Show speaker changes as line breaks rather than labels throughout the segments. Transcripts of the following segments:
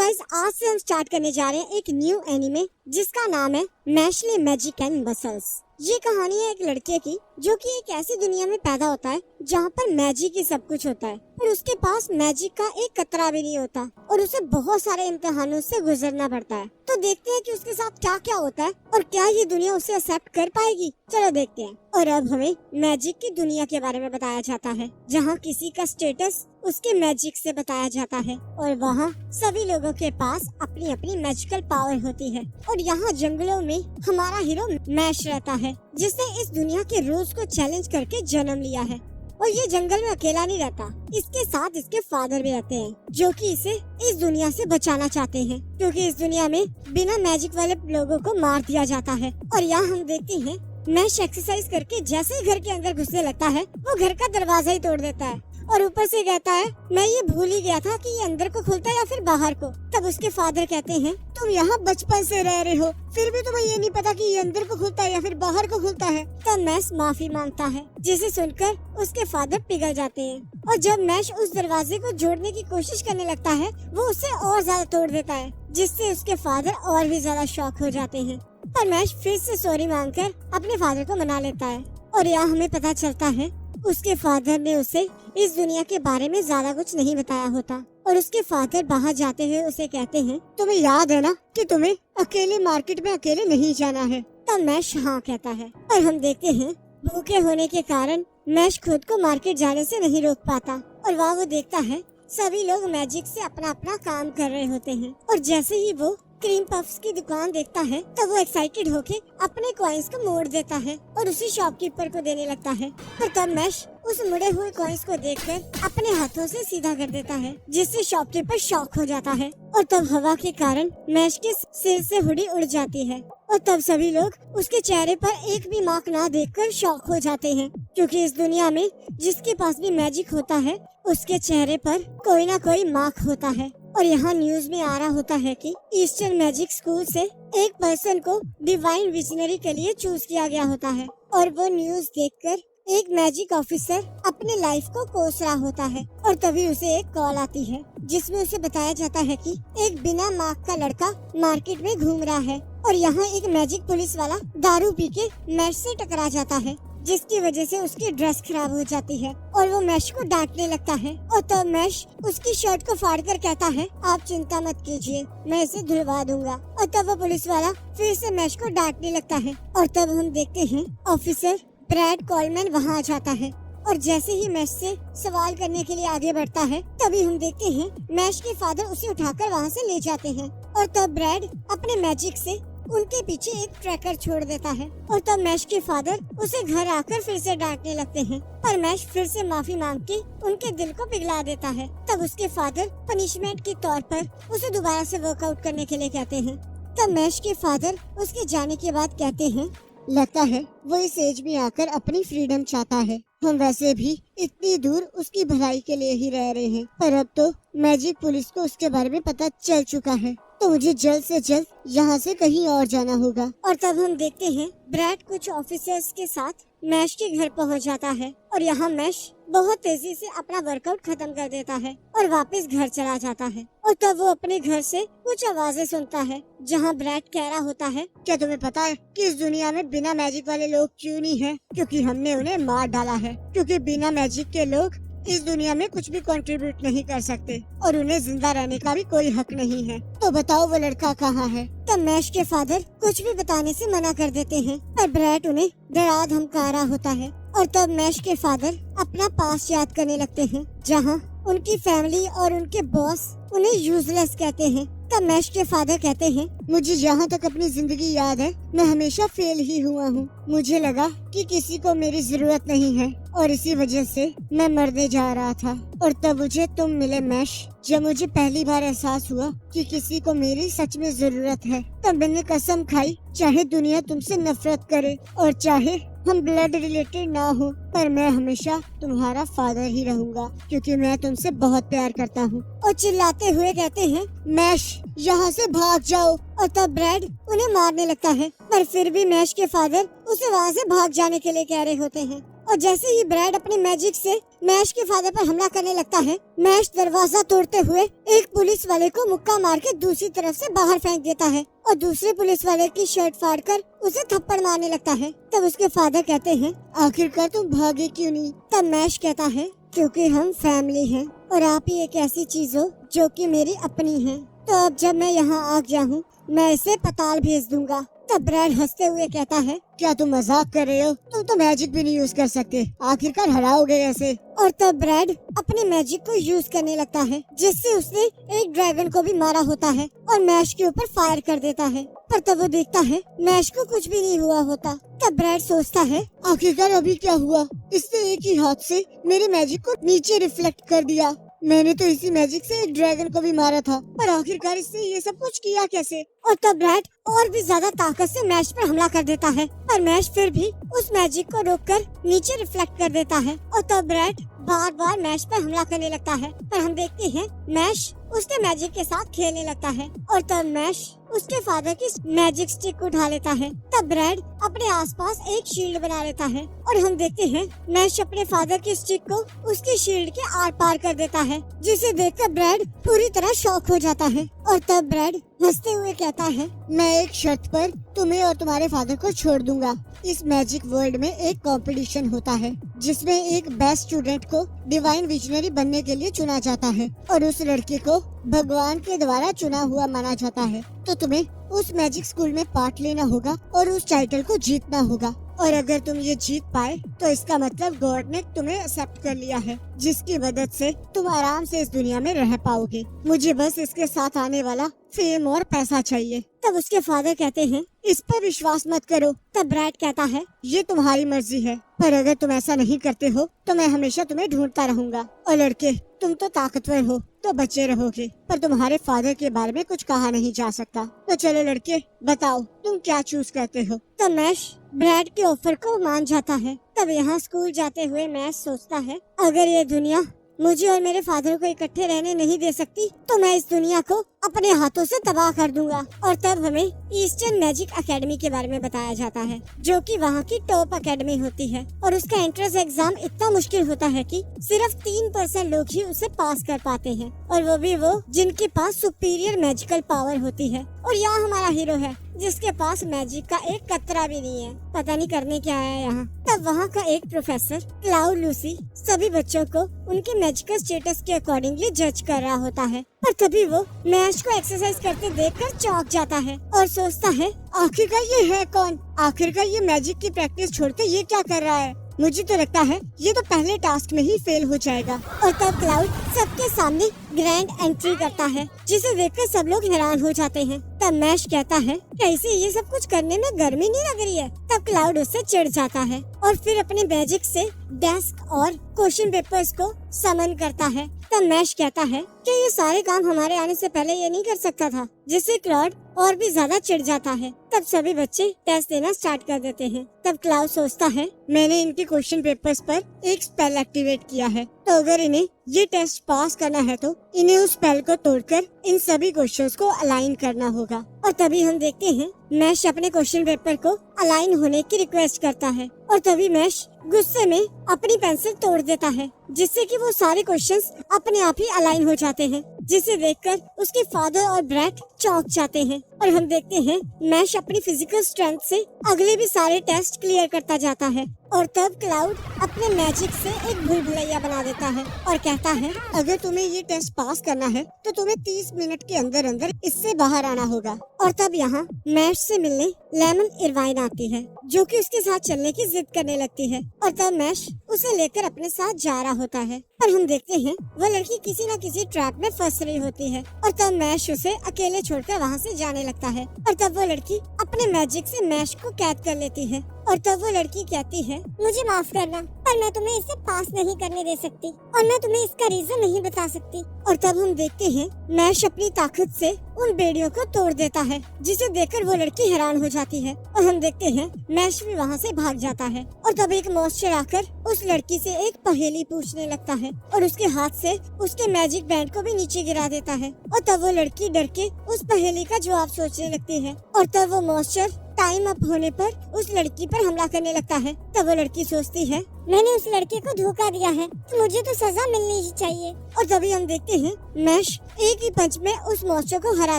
Guys, आज से हम स्टार्ट करने जा रहे हैं एक न्यू एनिमे जिसका नाम है मैशले मैजिक एंड मसल्स। ये कहानी है एक लड़के की जो कि एक ऐसी दुनिया में पैदा होता है जहाँ पर मैजिक ही सब कुछ होता है, पर उसके पास मैजिक का एक कतरा भी नहीं होता और उसे बहुत सारे इम्तिहानों से गुजरना पड़ता है। तो देखते हैं कि उसके साथ क्या क्या होता है और क्या ये दुनिया उसे एक्सेप्ट कर पाएगी। चलो देखते हैं। और अब हमें मैजिक की दुनिया के बारे में बताया जाता है जहाँ किसी का स्टेटस उसके मैजिक से बताया जाता है और वहाँ सभी लोगों के पास अपनी अपनी मैजिकल पावर होती है। और यहाँ जंगलों में हमारा हीरो मैश रहता है जिसने इस दुनिया के रूल्स को चैलेंज करके जन्म लिया है। और ये जंगल में अकेला नहीं रहता, इसके साथ इसके फादर भी रहते हैं जो कि इसे इस दुनिया से बचाना चाहते हैं, क्योंकि इस दुनिया में बिना मैजिक वाले लोगों को मार दिया जाता है। और यहाँ हम देखते हैं मैश एक्सरसाइज करके जैसे ही घर के अंदर घुसने लगता है वो घर का दरवाजा ही तोड़ देता है और ऊपर से कहता है मैं ये भूल ही गया था कि ये अंदर को खुलता है या फिर बाहर को। तब उसके फादर कहते हैं तुम यहाँ बचपन से रह रहे हो फिर भी तुम्हें ये नहीं पता कि ये अंदर को खुलता है या फिर बाहर को खुलता है। तब मैश माफी मांगता है जिसे सुनकर उसके फादर पिघल जाते हैं और जब मैश उस दरवाजे को जोड़ने की कोशिश करने लगता है वो उसे और ज्यादा तोड़ देता है जिससे उसके फादर और भी ज्यादा शॉक हो जाते हैं। पर मैश फिर से सॉरी मांगकर अपने फादर को मना लेता है और यहाँ हमें पता चलता है उसके फादर ने उसे इस दुनिया के बारे में ज्यादा कुछ नहीं बताया होता और उसके फादर बाहर जाते हुए उसे कहते हैं तुम्हें याद है ना कि तुम्हें अकेले मार्केट में अकेले नहीं जाना है। तब मैश हाँ कहता है और हम देखते हैं भूखे होने के कारण मैश खुद को मार्केट जाने से नहीं रोक पाता और वहाँ वो देखता है सभी लोग मैजिक से अपना अपना काम कर रहे होते हैं और जैसे ही वो क्रीम पफ्स की दुकान देखता है तब वो एक्साइटेड होके अपने कॉइन्स को मोड़ देता है और उसी शॉपकीपर को देने लगता है। पर तब मैश उस मुड़े हुए कॉइन्स को देखकर अपने हाथों से सीधा कर देता है जिससे शॉपकीपर शॉक हो जाता है और तब हवा के कारण मैश के सिर से हुडी उड़ जाती है और तब सभी लोग उसके चेहरे पर एक भी मार्क ना देखकर शॉक हो जाते हैं, क्योंकि इस दुनिया में जिसके पास भी मैजिक होता है उसके चेहरे पर कोई ना कोई मार्क होता है। और यहाँ न्यूज में आ रहा होता है कि ईस्टर्न मैजिक स्कूल से एक पर्सन को डिवाइन विजनरी के लिए चूज किया गया होता है और वो न्यूज देखकर एक मैजिक ऑफिसर अपने लाइफ को कोस रहा होता है और तभी उसे एक कॉल आती है जिसमें उसे बताया जाता है कि एक बिना मार्क का लड़का मार्केट में घूम रहा है और यहाँ एक मैजिक पुलिस वाला दारू पी के मैश से टकरा जाता है जिसकी वजह से उसकी ड्रेस खराब हो जाती है और वो मैश को डांटने लगता है और तब मैश उसकी शर्ट को फाड़ कर कहता है आप चिंता मत कीजिए मैं इसे धुलवा दूंगा। और तब वो पुलिस वाला फिर से मैश को डांटने लगता है और तब हम देखते हैं ऑफिसर ब्रैड कॉलमैन वहाँ आ जाता है और जैसे ही मैश से सवाल करने के लिए आगे बढ़ता है तभी हम देखते हैं मैश के फादर उसे उठाकर वहाँ से ले जाते हैं और तब ब्रैड अपने मैजिक से उनके पीछे एक ट्रैकर छोड़ देता है और तब मैश के फादर उसे घर आकर फिर से डांटने लगते हैं पर मैश फिर से माफी मांग के उनके दिल को पिघला देता है। तब उसके फादर पनिशमेंट के तौर पर उसे दोबारा से वर्कआउट करने के लिए कहते हैं। तब मैश के फादर उसके जाने के बाद कहते हैं लगता है वो इस एज में आकर अपनी फ्रीडम चाहता है, हम वैसे भी इतनी दूर उसकी भलाई के लिए ही रह रहे हैं, पर अब तो मैजिक पुलिस को उसके बारे में पता चल चुका है तो मुझे जल्द से जल्द यहाँ से कहीं और जाना होगा। और तब हम देखते हैं ब्रैड कुछ ऑफिसर्स के साथ मैश के घर पहुँच जाता है और यहाँ मैश बहुत तेजी से अपना वर्कआउट खत्म कर देता है और वापस घर चला जाता है और तब वो अपने घर से कुछ आवाजें सुनता है जहाँ ब्रैड कह रहा होता है क्या तुम्हें पता है कि इस दुनिया में बिना मैजिक वाले लोग क्यों नहीं है? क्योंकि हमने उन्हें मार डाला है, क्योंकि बिना मैजिक के लोग इस दुनिया में कुछ भी कंट्रीब्यूट नहीं कर सकते और उन्हें जिंदा रहने का भी कोई हक नहीं है। तो बताओ वो लड़का कहाँ है? तब मैश के फादर कुछ भी बताने से मना कर देते हैं पर ब्रैड उन्हें डरा धमका रहा होता है और तब मैश के फादर अपना पास्ट याद करने लगते हैं जहाँ उनकी फैमिली और उनके बॉस उन्हें यूजलेस कहते हैं। तब मैश के फादर कहते हैं मुझे जहाँ तक अपनी जिंदगी याद है मैं हमेशा फेल ही हुआ हूँ, मुझे लगा कि किसी को मेरी जरूरत नहीं है और इसी वजह से मैं मरने जा रहा था और तब मुझे तुम मिले मैश। जब मुझे पहली बार एहसास हुआ कि किसी को मेरी सच में जरूरत है तब मैंने कसम खाई चाहे दुनिया तुमसे नफरत करे और चाहे हम ब्लड रिलेटेड ना हो पर मैं हमेशा तुम्हारा फादर ही रहूंगा क्योंकि मैं तुमसे बहुत प्यार करता हूँ। और चिल्लाते हुए कहते हैं मैश यहाँ से भाग जाओ और तब ब्रैड उन्हें मारने लगता है पर फिर भी मैश के फादर उसे वहाँ से भाग जाने के लिए कह रहे होते हैं और जैसे ही ब्रैड अपने मैजिक से मैश के फादर पर हमला करने लगता है, मैश दरवाजा तोड़ते हुए एक पुलिस वाले को मुक्का मार के दूसरी तरफ से बाहर फेंक देता है और दूसरे पुलिस वाले की शर्ट फाड़कर उसे थप्पड़ मारने लगता है। तब उसके फादर कहते हैं, आखिरकार तुम भागे क्यों नहीं? तब मैश कहता है, क्योंकि हम फैमिली हैं और आप ही एक ऐसी चीज हो जो कि मेरी अपनी है। तो अब जब मैं यहाँ आ गया हूँ, मैं इसे पताल भेज दूंगा। तब ब्रैड हंसते हुए कहता है, क्या तुम मजाक कर रहे हो? तुम तो मैजिक भी नहीं यूज कर सकते, आखिरकार हराओगे कैसे? और तब ब्रैड अपने मैजिक को यूज करने लगता है, जिससे उसने एक ड्रैगन को भी मारा होता है और मैश के ऊपर फायर कर देता है। पर तब वो देखता है मैश को कुछ भी नहीं हुआ होता। तब ब्रैड सोचता है, आखिरकार अभी क्या हुआ? इसने एक ही हाथ से मेरे मैजिक को नीचे रिफ्लेक्ट कर दिया। मैंने तो इसी मैजिक से एक ड्रैगन को भी मारा था, पर आखिरकार इसने ये सब कुछ किया कैसे? और तब ब्रैड और भी ज्यादा ताकत से मैश पर हमला कर देता है, पर मैश फिर भी उस मैजिक को रोककर नीचे रिफ्लेक्ट कर देता है। और तब ब्रैड बार बार मैश पर हमला करने लगता है, पर हम देखते हैं मैश उसके मैजिक के साथ खेलने लगता है और तब मैश उसके फादर की मैजिक स्टिक उठा लेता है। तब ब्रैड अपने आसपास एक शील्ड बना लेता है और हम देखते हैं मैश अपने फादर की स्टिक को उसकी शील्ड के आर पार कर देता है, जिसे देखकर ब्रैड पूरी तरह शॉक हो जाता है। और तब ब्रैड हंसते हुए कहता है, मैं एक शर्त पर तुम्हें और तुम्हारे फादर को छोड़ दूंगा। इस मैजिक वर्ल्ड में एक कंपटीशन होता है जिसमें एक बेस्ट स्टूडेंट को डिवाइन विजनरी बनने के लिए चुना जाता है और उस लड़के को भगवान के द्वारा चुना हुआ माना जाता है। तो तुम्हें उस मैजिक स्कूल में पार्ट लेना होगा और उस टाइटल को जीतना होगा। और अगर तुम ये जीत पाए तो इसका मतलब गॉड ने तुम्हें एक्सेप्ट कर लिया है, जिसकी मदद से तुम आराम से इस दुनिया में रह पाओगे। मुझे बस इसके साथ आने वाला फेम और पैसा चाहिए। तब उसके फादर कहते हैं, इस पर विश्वास मत करो। तब ब्रैड कहता है, ये तुम्हारी मर्जी है, पर अगर तुम ऐसा नहीं करते हो तो मैं हमेशा तुम्हें ढूंढता रहूंगा। और लड़के, तुम तो ताकतवर हो तो बचे रहोगे, पर तुम्हारे फादर के बारे में कुछ कहा नहीं जा सकता। तो चलो लड़के, बताओ तुम क्या चूज करते हो? तो मैश ब्रैड के ऑफर को मान जाता है। तब यहाँ स्कूल जाते हुए मैश सोचता है, अगर ये दुनिया मुझे और मेरे फादर को इकट्ठे रहने नहीं दे सकती तो मैं इस दुनिया को अपने हाथों से तबाह कर दूंगा। और तब हमें ईस्टर्न मैजिक एकेडमी के बारे में बताया जाता है, जो कि वहाँ की टॉप एकेडमी होती है और उसका एंट्रेंस एग्जाम इतना मुश्किल होता है कि सिर्फ 3% लोग ही उसे पास कर पाते हैं, और वो भी वो जिनके पास सुपीरियर मैजिकल पावर होती है। और यहाँ हमारा हीरो है जिसके पास मैजिक का एक कतरा भी नहीं है, पता नहीं करने क्या आया यहाँ। तब वहाँ का एक प्रोफेसर क्लाउड लूसी सभी बच्चों को उनके मैजिकल स्टेटस के अकॉर्डिंगली जज कर रहा होता है, पर तभी वो मैश को एक्सरसाइज करते देखकर चौंक जाता है और सोचता है, आखिरकार ये है कौन? आखिरकार ये मैजिक की प्रैक्टिस छोड़ के ये क्या कर रहा है? मुझे तो लगता है ये तो पहले टास्क में ही फेल हो जाएगा। और तब क्लाउड सबके सामने ग्रैंड एंट्री करता है, जिसे देखकर सब लोग हैरान हो जाते हैं। तब मैश कहता है, कैसे ये सब कुछ करने में गर्मी नहीं लग रही है? तब क्लाउड उससे चिढ़ जाता है और फिर अपने मैजिक से डेस्क और क्वेश्चन पेपर्स को समन करता है। तब मैश कहता है कि ये सारे काम हमारे आने से पहले ये नहीं कर सकता था, जिससे क्लाउड और भी ज्यादा चिढ़ जाता है। तब सभी बच्चे टेस्ट देना स्टार्ट कर देते हैं। तब क्लाउड सोचता है, मैंने इनके क्वेश्चन पेपर्स पर एक स्पेल एक्टिवेट किया है, तो अगर इन्हें ये टेस्ट पास करना है तो इन्हें उस स्पेल को तोड़कर इन सभी क्वेश्चंस को अलाइन करना होगा। और तभी हम देखते हैं मैश अपने क्वेश्चन पेपर को अलाइन होने की रिक्वेस्ट करता है और तभी मैश गुस्से में अपनी पेंसिल तोड़ देता है, जिससे कि वो सारे क्वेश्चंस अपने आप ही अलाइन हो जाते हैं, जिसे देखकर उसके फादर और ब्रैड चौंक जाते हैं। और हम देखते हैं मैश अपनी फिजिकल स्ट्रेंथ से अगले भी सारे टेस्ट क्लियर करता जाता है। और तब क्लाउड अपने मैजिक से एक भूल भुलैया बना देता है और कहता है, अगर तुम्हें ये टेस्ट पास करना है तो तुम्हें 30 मिनट के अंदर अंदर इससे बाहर आना होगा। और तब यहाँ मैश से मिलने लेमन इरवाइन आती है, जो कि उसके साथ चलने की जिद करने लगती है। और तब मैश उसे लेकर अपने साथ जा रहा होता है, पर हम देखते हैं वो लड़की किसी न किसी ट्रैप में फंस रही होती है और तब मैश उसे अकेले छोड़कर वहाँ से जाने लगता है। और तब वो लड़की अपने मैजिक से मैश को कैद कर लेती है और तब वो लड़की कहती है, मुझे माफ करना, पर मैं तुम्हें इसे पास नहीं करने दे सकती और मैं तुम्हें इसका रीजन नहीं बता सकती। और तब हम देखते हैं मैश अपनी ताकत से उन बेड़ियों को तोड़ देता है, जिसे देखकर वो लड़की हैरान हो जाती है और हम देखते हैं मैश भी वहाँ से भाग जाता है। और तब एक मॉन्स्टर आकर उस लड़की से एक पहेली पूछने लगता है और उसके हाथ से उसके मैजिक बैंड को भी नीचे गिरा देता है। और तब वो लड़की डर के उस पहेली का जवाब सोचने लगती है और तब वो मॉन्स्टर टाइम अप होने पर उस लड़की पर हमला करने लगता है। तब वो लड़की सोचती है मैंने उस लड़के को धोखा दिया है तो मुझे तो सजा मिलनी ही चाहिए। और तभी हम देखते हैं मैश एक ही पंच में उस मॉन्स्टर को हरा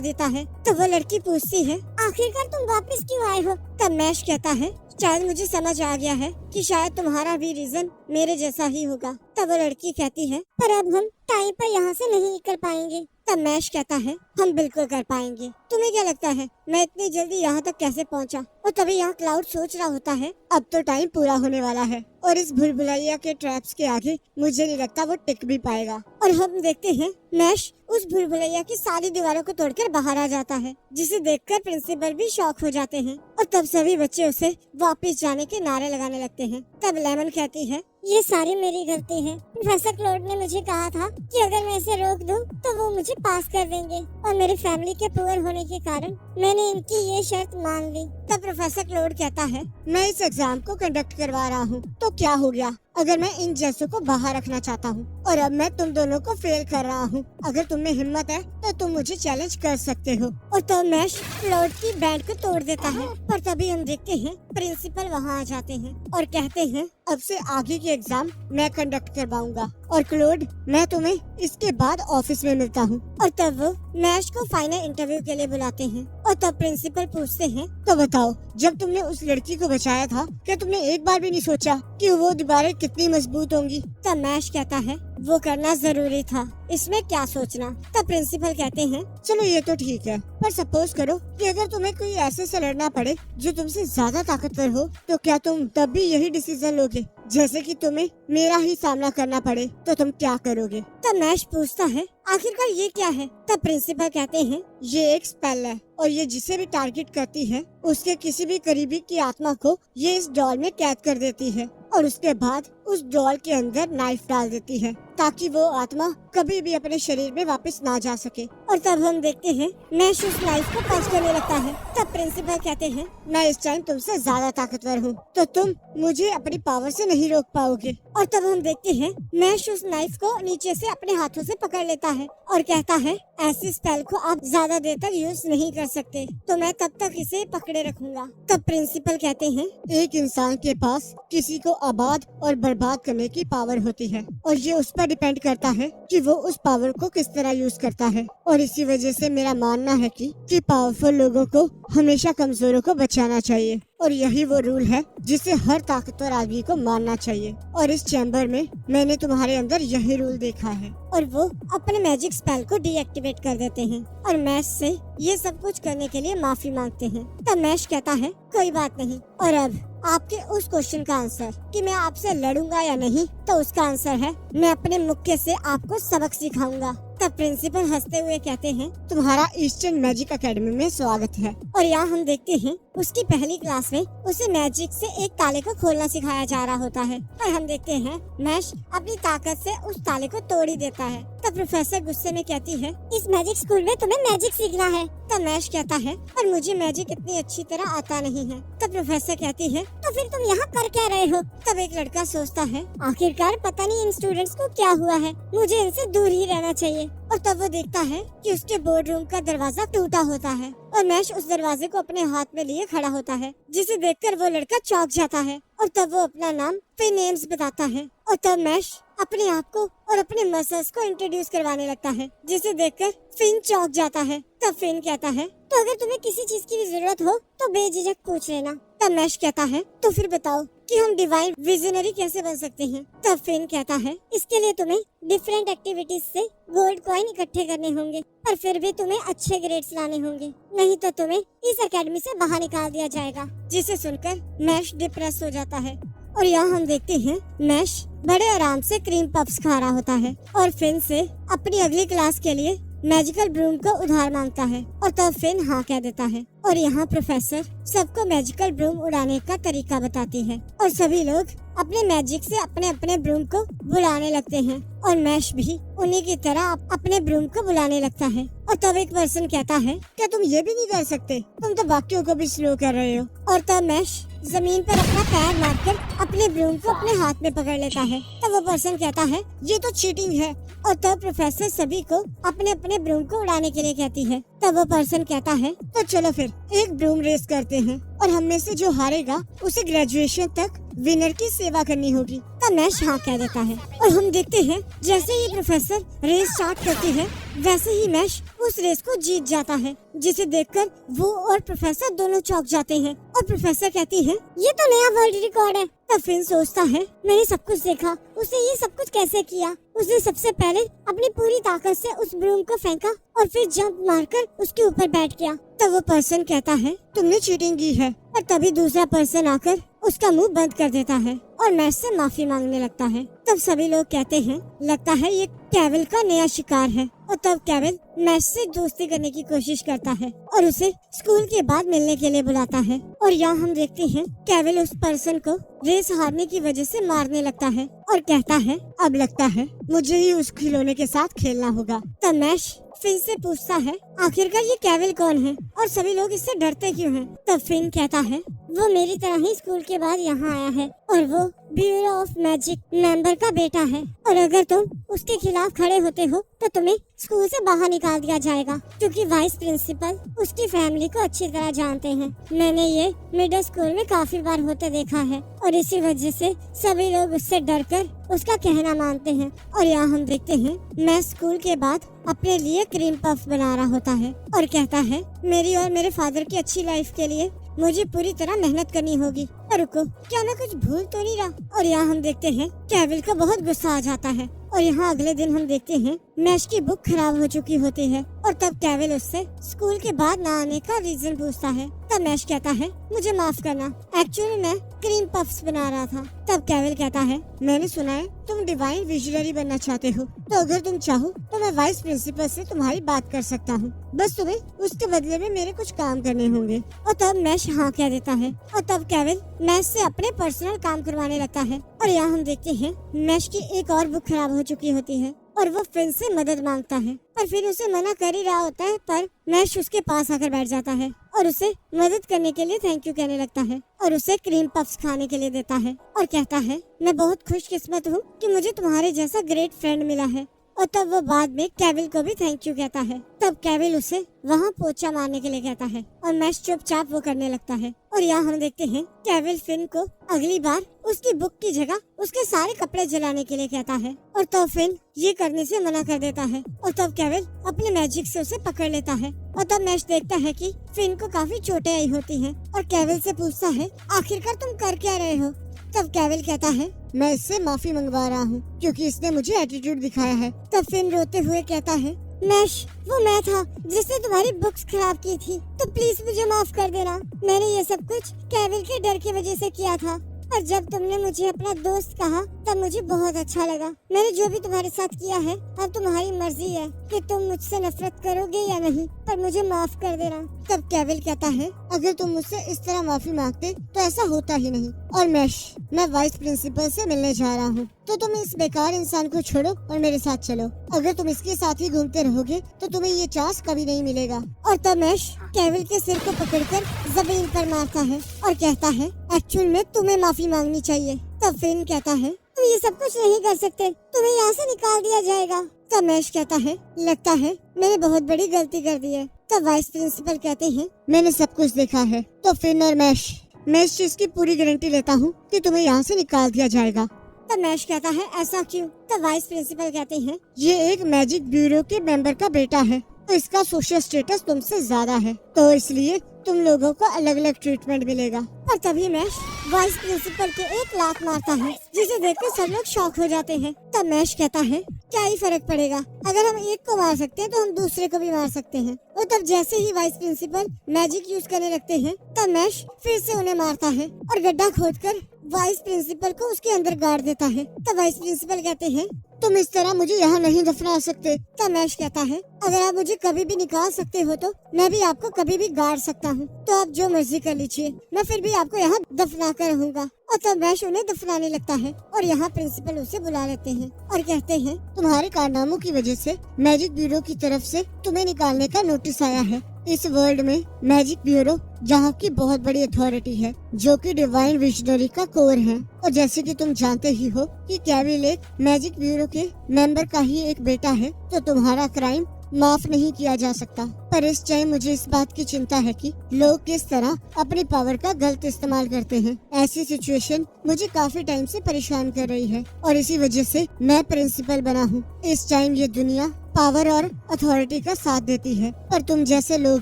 देता है। तब वो लड़की पूछती है आखिरकार तुम वापस क्यों आए हो? तब मैश कहता है शायद मुझे समझ आ गया है कि शायद तुम्हारा भी रीजन मेरे जैसा ही होगा। तब वो लड़की कहती है पर अब हम टाइम पर यहाँ से नहीं निकल पाएंगे। तब मैश कहता है हम बिल्कुल कर पाएंगे। तुम्हें क्या लगता है मैं इतनी जल्दी यहाँ तक कैसे पहुँचा? और तभी यहाँ क्लाउड सोच रहा होता है अब तो टाइम पूरा होने वाला है और इस भूलभुलैया के ट्रैप्स के आगे मुझे नहीं लगता वो टिक भी पाएगा। और हम देखते हैं मैश उस भूलभुलैया की सारी दीवारों को तोड़कर बाहर आ जाता है, जिसे देखकर प्रिंसिपल भी शॉक हो जाते हैं। और तब सभी बच्चे उसे वापस जाने के नारे लगाने लगते हैं। तब लेमन कहती है ये सारी मेरी गलती है। प्रोफेसर क्लाउड ने मुझे कहा था कि अगर मैं इसे रोक दूं तो वो मुझे पास कर देंगे और मेरी फैमिली के पुअर होने के कारण मैंने इनकी ये शर्त मान ली। तब प्रोफेसर क्लाउड कहता है मैं इस एग्जाम को कंडक्ट करवा रहा हूँ तो क्या हो गया अगर मैं इन जैसों को बाहर रखना चाहता हूँ और अब मैं तुम दोनों को फेल कर रहा हूँ। अगर तुम में हिम्मत है तो तुम मुझे चैलेंज कर सकते हो। और तब मैश क्लाउड की बैंड को तोड़ देता है। पर तभी हम देखते हैं प्रिंसिपल वहाँ आ जाते हैं और कहते हैं अब से आगे की एग्जाम मैं कंडक्ट करवाऊंगा और क्लाउड मैं तुम्हें इसके बाद ऑफिस में मिलता हूँ। और तब वो मैश को फाइनल इंटरव्यू के लिए बुलाते हैं। और तब प्रिंसिपल पूछते हैं तो बताओ जब तुमने उस लड़की को बचाया था क्या तुमने एक बार भी नहीं सोचा कि वो दीवारें कितनी मजबूत होंगी? तब मैश कहता है वो करना जरूरी था, इसमें क्या सोचना। तब प्रिंसिपल कहते हैं चलो ये तो ठीक है पर सपोज करो कि अगर तुम्हें कोई ऐसे से लड़ना पड़े जो तुमसे ज्यादा ताकतवर हो तो क्या तुम तब भी यही डिसीजन लोगे? जैसे कि तुम्हें मेरा ही सामना करना पड़े तो तुम क्या करोगे? तब मैश पूछता है आखिरकार ये क्या है? तब प्रिंसिपल कहते हैं ये एक स्पेल है और ये जिसे भी टारगेट करती है उसके किसी भी करीबी की आत्मा को ये इस डॉल में कैद कर देती है और उसके बाद उस डॉल के अंदर नाइफ डाल देती है ताकि वो आत्मा कभी भी अपने शरीर में वापस ना जा सके। और तब हम देखते हैं मैश उस नाइफ को पंच करने लगता है। तब प्रिंसिपल कहते हैं मैं इस टाइम तुमसे ज्यादा ताकतवर हूँ तो तुम मुझे अपनी पावर से नहीं रोक पाओगे। और तब हम देखते हैं मैश उस नाइफ को नीचे से अपने हाथों से पकड़ लेता है और कहता है ऐसी स्पेल को आप ज्यादा देर तक यूज नहीं कर सकते तो मैं तब तक इसे पकड़े रखूंगा। तब प्रिंसिपल कहते हैं एक इंसान के पास किसी को आबाद और बर्बाद करने की पावर होती है और ये उस पर डिपेंड करता है कि वो उस पावर को किस तरह यूज करता है। और इसी वजह से मेरा मानना है कि पावरफुल लोगों को हमेशा कमजोरों को बचाना चाहिए और यही वो रूल है जिसे हर ताकतवर आदमी को मानना चाहिए। और इस चैम्बर में मैंने तुम्हारे अंदर यही रूल देखा है। और वो अपने मैजिक स्पेल को डीएक्टिवेट कर देते हैं और मैश से ये सब कुछ करने के लिए माफी मांगते हैं। तब मैश कहता है कोई बात नहीं। और अब आपके उस क्वेश्चन का आंसर कि मैं आपसे लड़ूंगा या नहीं तो उसका आंसर है मैं अपने मुक्के से आपको सबक सिखाऊंगा। तब प्रिंसिपल हंसते हुए कहते हैं तुम्हारा ईस्टर्न मैजिक एकेडमी में स्वागत है। और यहाँ हम देखते हैं उसकी पहली क्लास में उसे मैजिक से एक ताले को खोलना सिखाया जा रहा होता है और हम देखते हैं मैश अपनी ताकत से उस ताले को तोड़ ही देता है। तब प्रोफेसर गुस्से में कहती है इस मैजिक स्कूल में तुम्हें मैजिक सीखना है। तब मैश कहता है पर मुझे मैजिक इतनी अच्छी तरह आता नहीं है। तब प्रोफेसर कहती है तो फिर तुम यहाँ कर क्या रहे हो? तब एक लड़का सोचता है आखिरकार पता नहीं इन स्टूडेंट्स को क्या हुआ है, मुझे इनसे दूर ही रहना चाहिए। और तब वो देखता है कि उसके बोर्ड रूम का दरवाजा टूटा होता है और मैश उस दरवाजे को अपने हाथ में लिए खड़ा होता है, जिसे देखकर वो लड़का चौंक जाता है। और तब वो अपना नाम फिन नेम्स बताता है और तब मैश अपने आप को और अपने मसल्स को इंट्रोड्यूस करवाने लगता है, जिसे देखकर फिन चौंक जाता है। तब फिन कहता है तो अगर तुम्हें किसी चीज की भी जरूरत हो तो बेझिझक पूछ लेना। तब मैश कहता है तो फिर बताओ कि हम डिवाइन विजनरी कैसे बन सकते हैं? तब फिन कहता है इसके लिए तुम्हें डिफरेंट एक्टिविटीज से गोल्ड कॉइन इकट्ठे करने होंगे और फिर भी तुम्हें अच्छे ग्रेड्स लाने होंगे, नहीं तो तुम्हें इस एकेडमी से बाहर निकाल दिया जाएगा। जिसे सुनकर मैश डिप्रेस हो जाता है। और यहाँ हम देखते हैं मैश बड़े आराम से क्रीम पफ्स खा रहा होता है और फिन से अपनी अगली क्लास के लिए मैजिकल ब्रूम को उधार मांगता है और तब फिन हाँ कह देता है। और यहाँ प्रोफेसर सबको मैजिकल ब्रूम उड़ाने का तरीका बताती है और सभी लोग अपने मैजिक से अपने अपने ब्रूम को बुलाने लगते हैं और मैश भी उन्हीं की तरह अपने ब्रूम को बुलाने लगता है। और तब एक पर्सन कहता है क्या तुम ये भी नहीं कर सकते? तुम तो बाकियों को भी स्लो कर रहे हो। और तब मैश जमीन पर अपना पैर मारकर अपने ब्रूम को अपने हाथ में पकड़ लेता है। तब वो पर्सन कहता है ये तो चीटिंग है। और तब प्रोफेसर सभी को अपने अपने ब्रूम को उड़ाने के लिए कहती है। तब वो पर्सन कहता है तो चलो फिर एक ब्रूम रेस करते हैं और हम में से जो हारेगा उसे ग्रेजुएशन तक विनर की सेवा करनी होगी। तब मैश हाँ कह देता है और हम देखते हैं जैसे ही प्रोफेसर रेस स्टार्ट करती है वैसे ही मैश उस रेस को जीत जाता है, जिसे देखकर वो और प्रोफेसर दोनों चौंक जाते हैं और प्रोफेसर कहती है ये तो नया वर्ल्ड रिकॉर्ड है। तब फिन सोचता है मैंने सब कुछ देखा, उसने ये सब कुछ कैसे किया। उसने सबसे पहले अपनी पूरी ताकत से उस ब्रूम को फेंका और फिर जंप मारकर उसके ऊपर बैठ गया। तब वो पर्सन कहता है तुमने चीटिंग की है। और तभी दूसरा पर्सन आकर उसका मुंह बंद कर देता है और मैश से माफी मांगने लगता है। तब सभी लोग कहते हैं लगता है ये केविल का नया शिकार है। और तब केविल मैश से दोस्ती करने की कोशिश करता है और उसे स्कूल के बाद मिलने के लिए बुलाता है। और यहाँ हम देखते हैं केविल उस पर्सन को रेस हारने की वजह से मारने लगता है और कहता है अब लगता है मुझे ही उस खिलौने के साथ खेलना होगा। तब मैश फिन से पूछता है आखिरकार ये केविल कौन है और सभी लोग इससे डरते क्यों हैं? तब फिन कहता है वो मेरी तरह ही स्कूल के बाद यहाँ आया है और वो ब्यूरो ऑफ मैजिक मेंबर का बेटा है और अगर तुम उसके खिलाफ खड़े होते हो तो तुम्हें स्कूल से बाहर निकाल दिया जाएगा, क्योंकि वाइस प्रिंसिपल उसकी फैमिली को अच्छी तरह जानते हैं। मैंने ये मिडिल स्कूल में काफी बार होते देखा है और इसी वजह से सभी लोग उससे डरकर उसका कहना मानते हैं। और यहाँ हम देखते हैं मैं स्कूल के बाद अपने लिए क्रीम पफ बना रहा होता है और कहता है मेरी और मेरे फादर की अच्छी लाइफ के लिए मुझे पूरी तरह मेहनत करनी होगी। पर रुको, क्या मैं कुछ भूल तो नहीं रहा? और यहाँ हम देखते हैं केविल को बहुत गुस्सा आ जाता है और यहाँ अगले दिन हम देखते हैं मैश की बुक खराब हो चुकी होती है और तब केविल उससे स्कूल के बाद ना आने का रीजन पूछता है। तब मैश कहता है मुझे माफ करना, एक्चुअली मैं क्रीम पफ्स बना रहा था। तब केविल कहता है मैंने सुना है तुम डिवाइन विजनरी बनना चाहते हो, तो अगर तुम चाहो तो मैं वाइस प्रिंसिपल से तुम्हारी बात कर सकता हूँ, बस तुम्हें उसके बदले में मेरे कुछ काम करने होंगे। और तब मैश हाँ कह देता है और तब केविल मैश से अपने पर्सनल काम करवाने लगता है। और यहाँ हम देखते हैं मैश की एक और बुक खराब हो चुकी होती है और वो फिन से मदद मांगता है, पर फिर उसे मना कर ही रहा होता है, पर मैश उसके पास आकर बैठ जाता है और उसे मदद करने के लिए थैंक यू कहने लगता है और उसे क्रीम पफ्स खाने के लिए देता है और कहता है मैं बहुत खुशकिस्मत हूँ कि मुझे तुम्हारे जैसा ग्रेट फ्रेंड मिला है। और तब वो बाद में केविल को भी थैंक यू कहता है। तब केविल उसे वहाँ पोछा मारने के लिए कहता है और मैश चुपचाप वो करने लगता है। और यहाँ हम देखते हैं केविल फिन को अगली बार उसकी बुक की जगह उसके सारे कपड़े जलाने के लिए कहता है और तब फिन ये करने से मना कर देता है और तब केविल अपने मैजिक से उसे पकड़ लेता है। और तब मैश देखता है कि फिन को काफी चोटें आई होती हैं और केविल से पूछता है आखिरकार तुम कर क्या रहे हो? तब केविल कहता है मैं इससे माफी मंगवा रहा हूँ क्योंकि इसने मुझे एटीट्यूड दिखाया है। तब फिन रोते हुए कहता है मैश वो मैं था जिसने तुम्हारी बुक्स खराब की थी, तो प्लीज मुझे माफ कर देना। मैंने ये सब कुछ केविल के डर की वजह से किया था और जब तुमने मुझे अपना दोस्त कहा तब मुझे बहुत अच्छा लगा। मैंने जो भी तुम्हारे साथ किया है अब तुम्हारी मर्जी है कि तुम मुझसे नफरत करोगे या नहीं, पर मुझे माफ कर देना। तब केविल कहता है अगर तुम मुझसे इस तरह माफी मांगते तो ऐसा होता ही नहीं। और मैश मैं वाइस प्रिंसिपल से मिलने जा रहा हूँ, तो तुम इस बेकार इंसान को छोड़ो और मेरे साथ चलो। अगर तुम इसके साथ ही घूमते रहोगे तो तुम्हें ये चांस कभी नहीं मिलेगा। और तब मैश केविल के सिर को पकड़कर जमीन पर मारता है और कहता है एक्चुअल में तुम्हें माफी मांगनी चाहिए। तब फिन कहता है तुम ये सब कुछ नहीं कर सकते, तुम्हें यहाँ से निकाल दिया जाएगा। तब मैश कहता है लगता है मैंने बहुत बड़ी गलती कर दी है। तब वाइस प्रिंसिपल कहते हैं मैंने सब कुछ देखा है। तो फिन और मैं इस चीज की पूरी गारंटी लेता हूँ कि तुम्हें यहाँ से निकाल दिया जाएगा। तब मैश कहता है ऐसा क्यों? तब वाइस प्रिंसिपल कहते हैं ये एक मैजिक ब्यूरो के मेंबर का बेटा है, तो इसका सोशल स्टेटस तुमसे ज्यादा है, तो इसलिए तुम लोगों को अलग अलग ट्रीटमेंट मिलेगा। और तभी मैश वाइस प्रिंसिपल के एक लात मारता है, जिसे देखकर सब लोग शॉक हो जाते हैं। तब मैश कहता है क्या ही फर्क पड़ेगा, अगर हम एक को मार सकते हैं तो हम दूसरे को भी मार सकते हैं। और तब जैसे ही वाइस प्रिंसिपल मैजिक यूज करने लगते हैं तब मैश फिर से उन्हें मारता है और गड्ढा खोदकर वाइस प्रिंसिपल को उसके अंदर गाड़ देता है। तब वाइस प्रिंसिपल कहते हैं तुम इस तरह मुझे यहाँ नहीं दफना सकते। तब मैश कहता है अगर आप मुझे कभी भी निकाल सकते हो तो मैं भी आपको कभी भी गाड़ सकता हूँ, तो आप जो मर्जी कर लीजिए, मैं फिर भी आपको यहाँ दफना कर रहूंगा। और तब मैश उन्हें दफनाने लगता है और यहाँ प्रिंसिपल उसे बुला लेते हैं और कहते हैं तुम्हारे कारनामों की वजह से मैजिक ब्यूरो की तरफ से तुम्हें निकालने का नोटिस आया है। इस वर्ल्ड में मैजिक ब्यूरो जहाँ की बहुत बड़ी अथॉरिटी है, जो कि डिवाइन विजनरी का कोर है। और जैसे कि तुम जानते ही हो कि केविल एक मैजिक ब्यूरो के मेंबर का ही एक बेटा है, तो तुम्हारा क्राइम माफ नहीं किया जा सकता। पर इस टाइम मुझे इस बात की चिंता है कि लोग किस तरह अपनी पावर का गलत इस्तेमाल करते हैं। ऐसी सिचुएशन मुझे काफी टाइम से परेशान कर रही है और इसी वजह से मैं प्रिंसिपल बना हूँ। इस टाइम ये दुनिया पावर और अथॉरिटी का साथ देती है, पर तुम जैसे लोग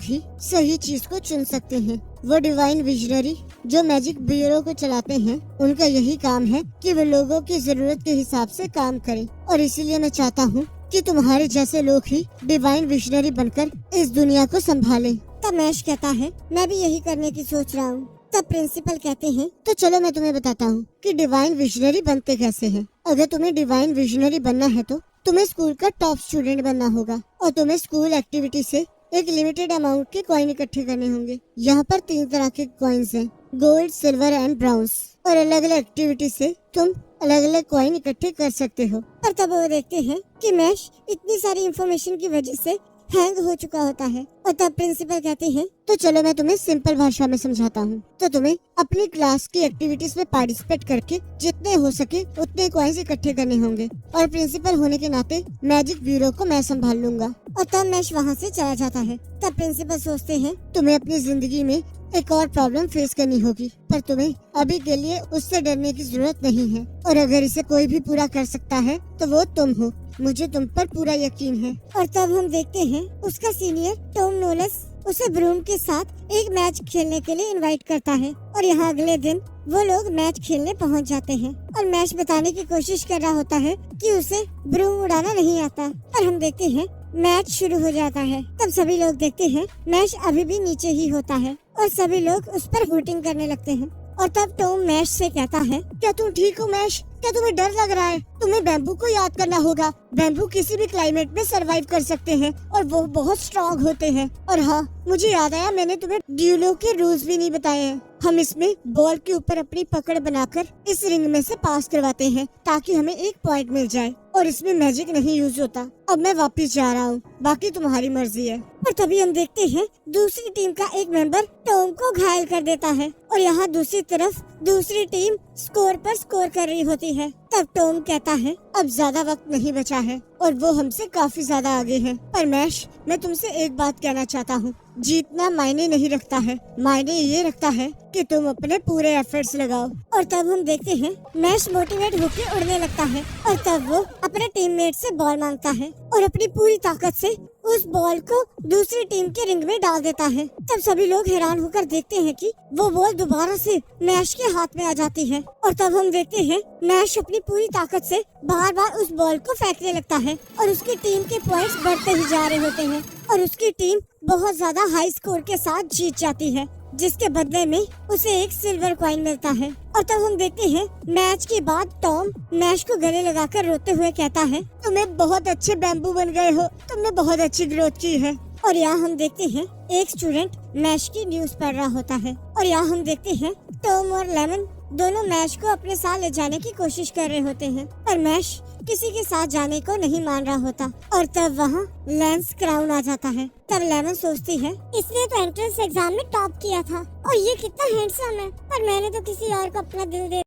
ही सही चीज को चुन सकते हैं। वो डिवाइन विजनरी जो मैजिक ब्यूरो को चलाते हैं, उनका यही काम है कि वो लोगों की जरूरत के हिसाब से काम करें, और इसीलिए मैं चाहता हूँ कि तुम्हारे जैसे लोग ही डिवाइन विजनरी बनकर इस दुनिया को संभालें। तब मैश कहता है, मैं भी यही करने की सोच रहा हूँ। तब प्रिंसिपल कहते हैं, तो चलो मैं तुम्हें बताता हूँ कि डिवाइन विजनरी बनते कैसे हैं। अगर तुम्हें डिवाइन विजनरी बनना है तो तुम्हें स्कूल का टॉप स्टूडेंट बनना होगा और तुम्हें स्कूल एक्टिविटी से एक लिमिटेड अमाउंट के कॉइन इकट्ठे करने होंगे। यहाँ पर 3 तरह के कॉइन्स हैं, गोल्ड, सिल्वर एंड ब्राउन्स, और अलग अलग एक्टिविटी से तुम अलग अलग कॉइन इकट्ठे कर सकते हो। पर तब वो देखते हैं कि मैश इतनी सारी इंफॉर्मेशन की वजह से हैंग हो चुका होता है, और तब प्रिंसिपल कहते हैं, तो चलो मैं तुम्हें सिंपल भाषा में समझाता हूँ। तो तुम्हें अपनी क्लास की एक्टिविटीज में पार्टिसिपेट करके जितने हो सके उतने कॉइन्स इकट्ठे करने होंगे, और प्रिंसिपल होने के नाते मैजिक ब्यूरो को मैं संभाल लूंगा। और तब मैश वहाँ से चला जाता है। तब प्रिंसिपल सोचते हैं, तुम्हें अपनी जिंदगी में एक और प्रॉब्लम फेस करनी होगी, पर तुम्हें अभी के लिए उससे डरने की जरूरत नहीं है, और अगर इसे कोई भी पूरा कर सकता है तो वो तुम हो। मुझे तुम पर पूरा यकीन है। और तब हम देखते हैं उसका सीनियर टॉम नोलेस उसे ब्रूम के साथ एक मैच खेलने के लिए इनवाइट करता है, और यहाँ अगले दिन वो लोग मैच खेलने पहुँच जाते हैं। और मैच बताने की कोशिश कर रहा होता है कि उसे ब्रूम उड़ाना नहीं आता, पर हम देखते हैं मैच शुरू हो जाता है। तब सभी लोग देखते हैं मैश अभी भी नीचे ही होता है, और सभी लोग उस पर वोटिंग करने लगते हैं। और तब टॉम मैश से कहता है, क्या तुम ठीक हो मैश? क्या तुम्हें डर लग रहा है? तुम्हें बैम्बू को याद करना होगा। बैम्बू किसी भी क्लाइमेट में सरवाइव कर सकते हैं और वो बहुत स्ट्रॉन्ग होते हैं। और हाँ, मुझे याद आया, मैंने तुम्हें ड्यूलो के रूल्स भी नहीं बताए हैं। हम इसमें बॉल के ऊपर अपनी पकड़ बनाकर इस रिंग में से पास करवाते हैं ताकि हमें 1 पॉइंट मिल जाए, और इसमें मैजिक नहीं यूज होता। अब मैं वापस जा रहा हूँ, बाकी तुम्हारी मर्जी है। और तभी हम देखते हैं दूसरी टीम का एक मेंबर टॉम को घायल कर देता है, और यहाँ दूसरी तरफ दूसरी टीम स्कोर पर स्कोर कर रही होती है। तब टॉम कहता है, अब ज्यादा वक्त नहीं बचा है और वो हमसे काफी ज्यादा आगे हैं। पर मैश, मैं तुमसे एक बात कहना चाहता हूँ, जीतना मायने नहीं रखता है, मायने ये रखता है कि तुम अपने पूरे एफर्ट्स लगाओ। और तब हम देखते हैं मैश मोटिवेट होकर उड़ने लगता है, और तब वो अपने टीममेट से बॉल मांगता है और अपनी पूरी ताकत से उस बॉल को दूसरी टीम के रिंग में डाल देता है। तब सभी लोग हैरान होकर देखते हैं कि वो बॉल दोबारा से मैश के हाथ में आ जाती है, और तब हम देखते हैं मैश अपनी पूरी ताकत से बार बार उस बॉल को फेंकने लगता है, और उसकी टीम के पॉइंट्स बढ़ते ही जा रहे होते हैं, और उसकी टीम बहुत ज्यादा हाई स्कोर के साथ जीत जाती है, जिसके बदले में उसे एक सिल्वर कॉइन मिलता है। और तब हम देखते हैं मैच के बाद टॉम मैश को गले लगाकर रोते हुए कहता है, तुम्हें बहुत अच्छे बैम्बू बन गए हो, तुमने बहुत अच्छी ग्रोथ की है। और यहाँ हम देखते हैं एक स्टूडेंट मैश की न्यूज पढ़ रहा होता है, और यहाँ हम देखते हैं टॉम और लेमन दोनों मैश को अपने साथ ले जाने की कोशिश कर रहे होते हैं, पर मैश किसी के साथ जाने को नहीं मान रहा होता। और तब वहाँ लेंस क्राउन आ जाता है। तब लेमन सोचती है, इसने तो एंट्रेंस एग्जाम में टॉप किया था और ये कितना हैंडसम है, पर मैंने तो किसी और को अपना दिल दे